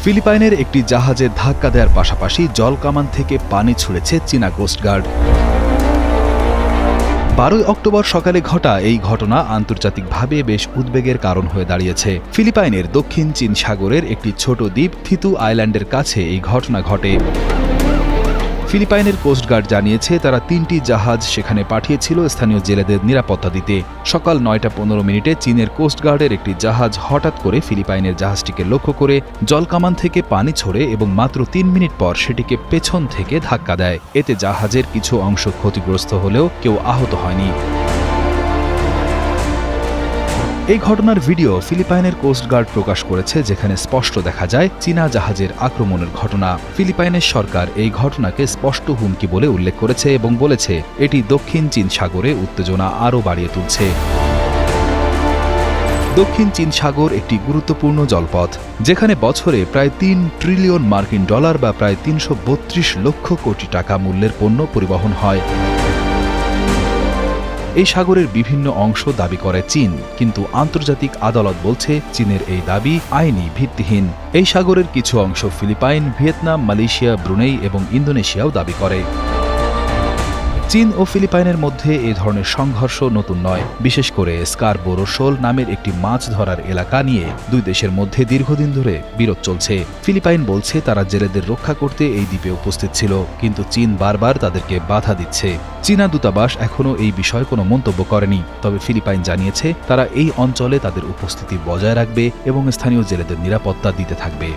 ফিলিপাইনের একটি জাহাজে ধাক্কা দেওয়ার পাশাপাশি জলকামান থেকে পানি ছুঁড়েছে চীনা কোস্টগার্ড। 12 অক্টোবর সকালে ঘটা এই ঘটনা আন্তর্জাতিকভাবে বেশ উদ্বেগের কারণ হয়ে দাঁড়িয়েছে। ফিলিপাইনের দক্ষিণ চীন সাগরের একটি ছোট দ্বীপ থিতু আইল্যান্ডের কাছে এই ঘটনা ঘটে। ফিলিপাইনের কোস্টগার্ড জানিয়েছে তারা 3টি জাহাজ সেখানে পাঠিয়েছিল স্থানীয় জেলেদের নিরাপত্তা দিতে। সকাল 9টা 15 চীনের কোস্টগার্ডের একটি জাহাজ হঠাৎ করে ফিলিপাইনের জাহাজটিকে লক্ষ্য করে জলকামান থেকে পানি ছোড়ে এবং মাত্র 3 মিনিট পর সেটিকে পেছন থেকে ধাক্কা দেয়। এতে জাহাজের কিছু অংশ ক্ষতিগ্রস্ত হলেও কেউ আহত হয়নি। এই ঘটনার ভিডিও ফিলিপাইনের কোস্টগার্ড প্রকাশ করেছে, যেখানে স্পষ্ট দেখা যায় চীনা জাহাজের আক্রমণের ঘটনা। ফিলিপাইনের সরকার এই ঘটনাকে স্পষ্ট হুমকি বলে উল্লেখ করেছে এবং বলেছে এটি দক্ষিণ চীন সাগরে উত্তেজনা আরও বাড়িয়ে তুলছে। দক্ষিণ চীন সাগর একটি গুরুত্বপূর্ণ জলপথ, যেখানে বছরে প্রায় 3 ট্রিলিয়ন মার্কিন ডলার বা প্রায় 332 লক্ষ কোটি টাকা মূল্যের পণ্য পরিবহন হয়। এই সাগরের বিভিন্ন অংশ দাবি করে চীন, কিন্তু আন্তর্জাতিক আদালত বলছে চীনের এই দাবি আইনি ভিত্তিহীন। এই সাগরের কিছু অংশ ফিলিপাইন, ভিয়েতনাম, মালয়েশিয়া, ব্রুনেই এবং ইন্দোনেশিয়াও দাবি করে। চীন ও ফিলিপাইনের মধ্যে এ ধরনের সংঘর্ষ নতুন নয়। বিশেষ করে স্কারবোরো শোল নামের একটি মাছ ধরার এলাকা নিয়ে দুই দেশের মধ্যে দীর্ঘদিন ধরে বিরোধ চলছে। ফিলিপাইন বলছে তারা জেলেদের রক্ষা করতে এই দ্বীপে উপস্থিত ছিল, কিন্তু চীন বারবার তাদেরকে বাধা দিচ্ছে। চীনা দূতাবাস এখনও এই বিষয়ে কোনো মন্তব্য করেনি, তবে ফিলিপাইন জানিয়েছে তারা এই অঞ্চলে তাদের উপস্থিতি বজায় রাখবে এবং স্থানীয় জেলেদের নিরাপত্তা দিতে থাকবে।